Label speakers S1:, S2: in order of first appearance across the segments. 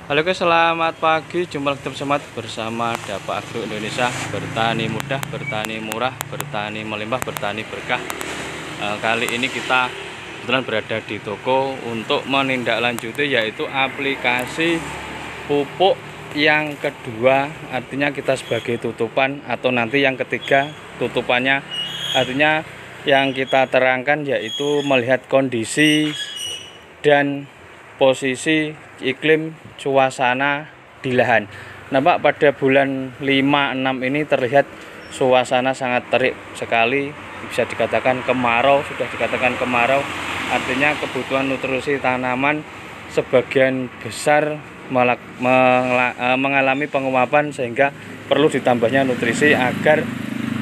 S1: Halo guys, selamat pagi. Jumpa lagi semat bersama Dapak Agro Indonesia. Bertani mudah, bertani murah, bertani melimpah, bertani berkah. Kali ini kita kebetulan berada di toko untuk menindaklanjuti, yaitu aplikasi pupuk yang kedua. Artinya kita sebagai tutupan, atau nanti yang ketiga tutupannya. Artinya yang kita terangkan yaitu melihat kondisi dan posisi iklim suasana di lahan. Nampak pada bulan 5-6 ini terlihat suasana sangat terik sekali, bisa dikatakan kemarau, sudah dikatakan kemarau. Artinya kebutuhan nutrisi tanaman sebagian besar mengalami penguapan, sehingga perlu ditambahnya nutrisi agar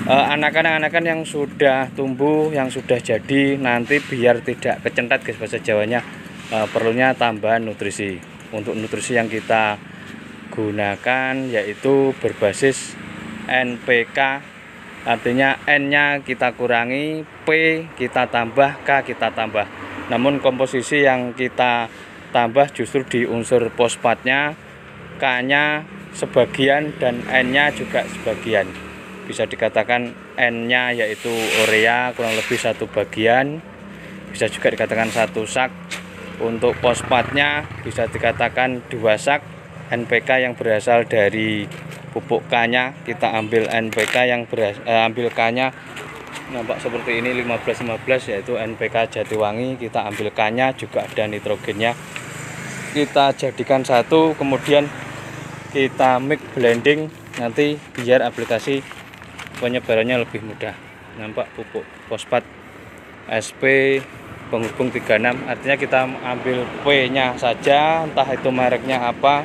S1: anakan-anakan yang sudah tumbuh, yang sudah jadi nanti biar tidak kecentat guys, bahasa Jawanya. Perlunya tambahan nutrisi. Untuk nutrisi yang kita gunakan yaitu berbasis NPK, artinya N nya kita kurangi, P kita tambah, K kita tambah. Namun komposisi yang kita tambah justru di unsur fosfatnya, K nya sebagian dan N nya juga sebagian. Bisa dikatakan N nya yaitu urea kurang lebih 1 bagian, bisa juga dikatakan 1 sak. Untuk fosfatnya bisa dikatakan 2 sak. NPK yang berasal dari pupuk K-nya kita ambil NPK yang ambil K-nya, nampak seperti ini 15-15, yaitu NPK Jatiwangi. Kita ambil K-nya, juga ada nitrogennya, kita jadikan satu, kemudian kita mix blending nanti biar aplikasi penyebarannya lebih mudah. Nampak pupuk fosfat SP penghubung 36, artinya kita ambil P nya saja, entah itu mereknya apa.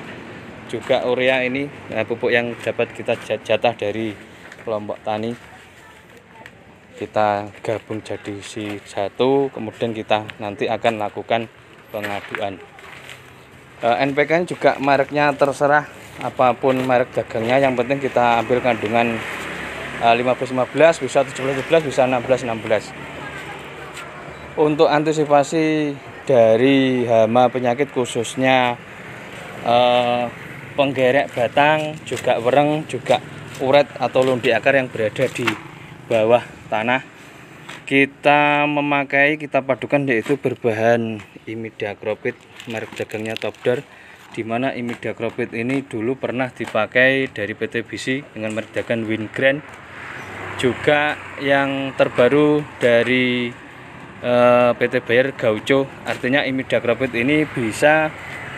S1: Juga urea ini pupuk yang dapat kita jatah dari kelompok tani, kita gabung jadi satu, kemudian kita nanti akan lakukan pengaduan. NPK ini juga mereknya terserah, apapun merek dagangnya, yang penting kita ambil kandungan 15-15, bisa 17-17, bisa 16-16. Untuk antisipasi dari hama penyakit, khususnya penggerek batang, juga wereng, juga uret atau lundi akar yang berada di bawah tanah, kita padukan yaitu berbahan imidacloprid, merek dagangnya Topdar, di mana imidacloprid ini dulu pernah dipakai dari PT Bisi dengan merek dagang Wingren. Juga yang terbaru dari PT Bayer Gaucho, artinya imidacloprid ini bisa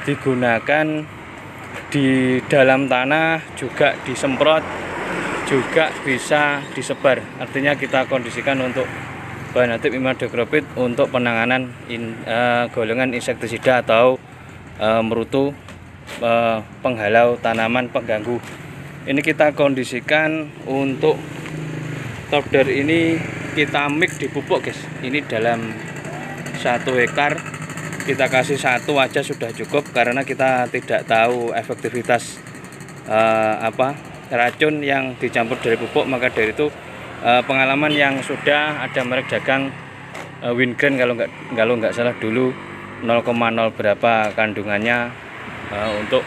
S1: digunakan di dalam tanah, juga disemprot, juga bisa disebar. Artinya kita kondisikan untuk bahan aktif imidacloprid untuk penanganan golongan insektisida atau merutu, penghalau tanaman, pengganggu. Ini kita kondisikan untuk Topdar ini kita mix di pupuk guys. Ini dalam 1 hektar kita kasih 1 aja sudah cukup, karena kita tidak tahu efektivitas racun yang dicampur dari pupuk. Maka dari itu pengalaman yang sudah ada merek dagang Wingren, kalau nggak salah dulu 0,0 berapa kandungannya untuk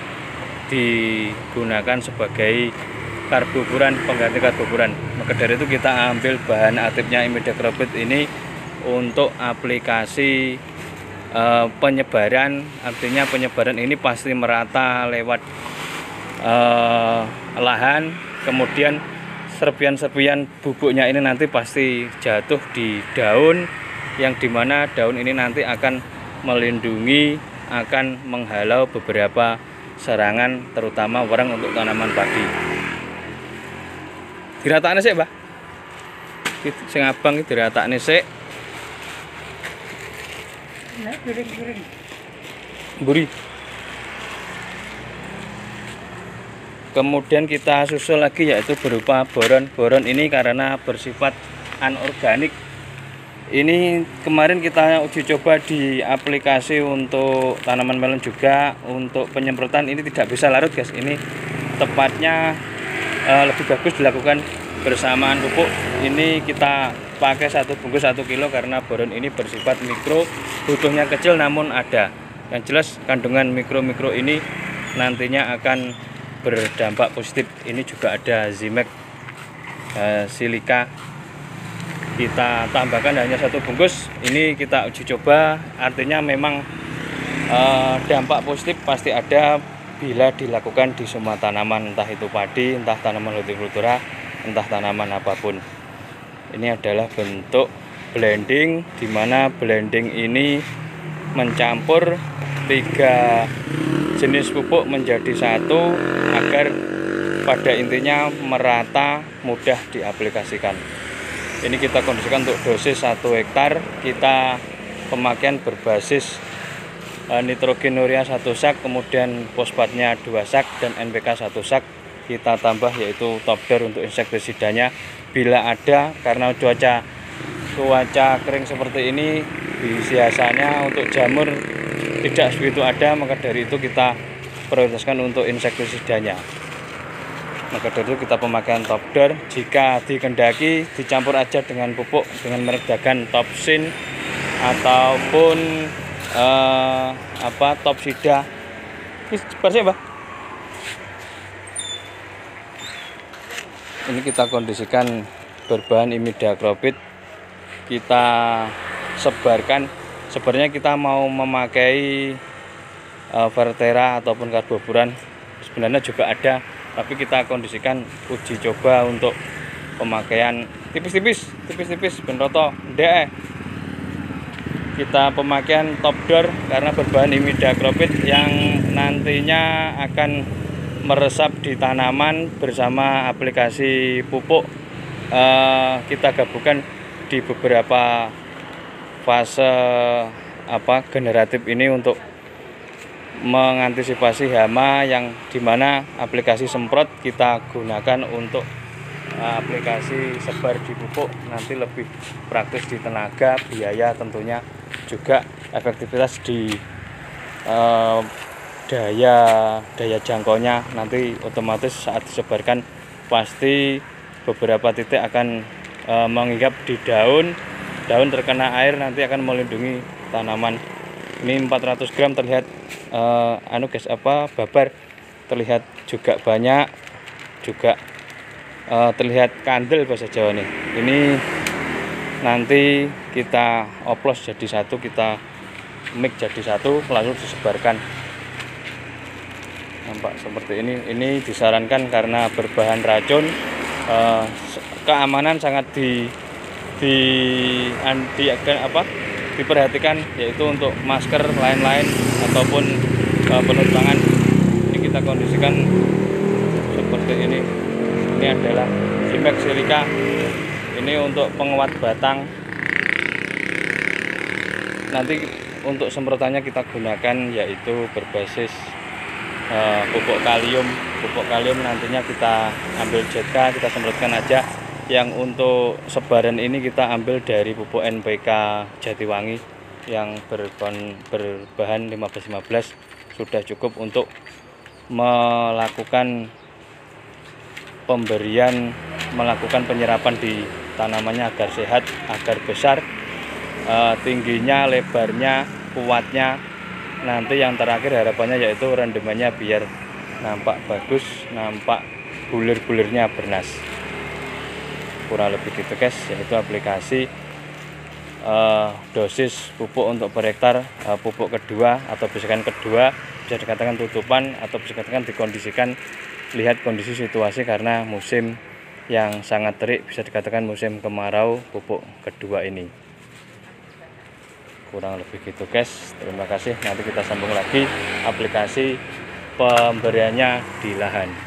S1: digunakan sebagai karbofuran, pengganti karbofuran. Maka dari itu kita ambil bahan aktifnya imidacloprid ini untuk aplikasi penyebaran. Artinya penyebaran ini pasti merata lewat lahan, kemudian serpian-serpian bubuknya ini nanti pasti jatuh di daun, yang dimana daun ini nanti akan melindungi, akan menghalau beberapa serangan, terutama wereng untuk tanaman padi. Diratakne sik, Mbah. Sing abang iki diratakne sik. Nah, piring-piring. Mburi. Kemudian kita susul lagi yaitu berupa boron. Boron ini karena bersifat anorganik. Ini kemarin kita uji coba di aplikasi untuk tanaman melon juga. Untuk penyemprotan ini tidak bisa larut, guys. Ini tepatnya lebih bagus dilakukan bersamaan pupuk. Ini kita pakai 1 bungkus 1 kilo karena boron ini bersifat mikro, butuhnya kecil namun ada. Yang jelas kandungan mikro ini nantinya akan berdampak positif. Ini juga ada Zimek silika, kita tambahkan hanya 1 bungkus. Ini kita uji coba, artinya memang dampak positif pasti ada bila dilakukan di semua tanaman, entah itu padi, entah tanaman hortikultura, entah tanaman apapun. Ini adalah bentuk blending, di mana blending ini mencampur 3 jenis pupuk menjadi satu agar pada intinya merata, mudah diaplikasikan. Ini kita kondisikan untuk dosis 1 hektar. Kita pemakaian berbasis nitrogen urea 1 sak, kemudian fosfatnya 2 sak, dan NPK 1 sak. Kita tambah yaitu Top-Dor untuk insektisidanya bila ada, karena cuaca kering seperti ini, biasanya untuk jamur tidak begitu ada, maka dari itu kita prioritaskan untuk insektisidanya. Maka dari itu kita pemakaian Top-Dor. Jika dikehendaki dicampur aja dengan pupuk dengan merek Dagan Topsin ataupun Topsida. Ini bersih, Mbak. Ini kita kondisikan berbahan imidacloprid. Kita sebarkan. Sebenarnya kita mau memakai Vertera ataupun karboburan, sebenarnya juga ada, tapi kita kondisikan uji coba untuk pemakaian tipis-tipis ben roto ndek. Kita pemakaian Top-Dor karena berbahan imidacloprid yang nantinya akan meresap di tanaman bersama aplikasi pupuk. Kita gabungkan di beberapa fase generatif ini untuk mengantisipasi hama, yang dimana aplikasi semprot kita gunakan untuk aplikasi sebar di pupuk. Nanti lebih praktis di tenaga, biaya, tentunya juga efektivitas di daya jangkaunya. Nanti otomatis saat disebarkan pasti beberapa titik akan menginggap di daun terkena air, nanti akan melindungi tanaman. Ini 400 gram terlihat babar, terlihat juga banyak, juga terlihat kandel bahasa Jawa nih. Ini nanti kita oplos jadi satu, kita mix jadi satu, lalu disebarkan. Nampak seperti ini. Ini disarankan karena berbahan racun, keamanan sangat diperhatikan, yaitu untuk masker lain-lain ataupun penerbangan. Ini kita kondisikan seperti ini. Ini adalah Zimek silika. Ini untuk penguat batang. Nanti untuk semprotannya kita gunakan yaitu berbasis pupuk kalium. Pupuk kalium nantinya kita ambil JK, kita semprotkan aja. Yang untuk sebaran ini kita ambil dari pupuk NPK Jatiwangi yang berbahan 15-15, sudah cukup untuk melakukan pemberian, melakukan penyerapan di tanamannya agar sehat, agar besar, tingginya, lebarnya, kuatnya. Nanti yang terakhir harapannya yaitu rendemannya biar nampak bagus, nampak bulir-bulirnya bernas. Kurang lebih gitu guys, yaitu aplikasi dosis pupuk untuk per hektar, pupuk kedua atau bisikan kedua, bisa dikatakan tutupan atau bisa dikatakan dikondisikan, lihat kondisi situasi karena musim yang sangat terik, bisa dikatakan musim kemarau pupuk kedua ini. Kurang lebih gitu guys, terima kasih. Nanti kita sambung lagi aplikasi pemberiannya di lahan.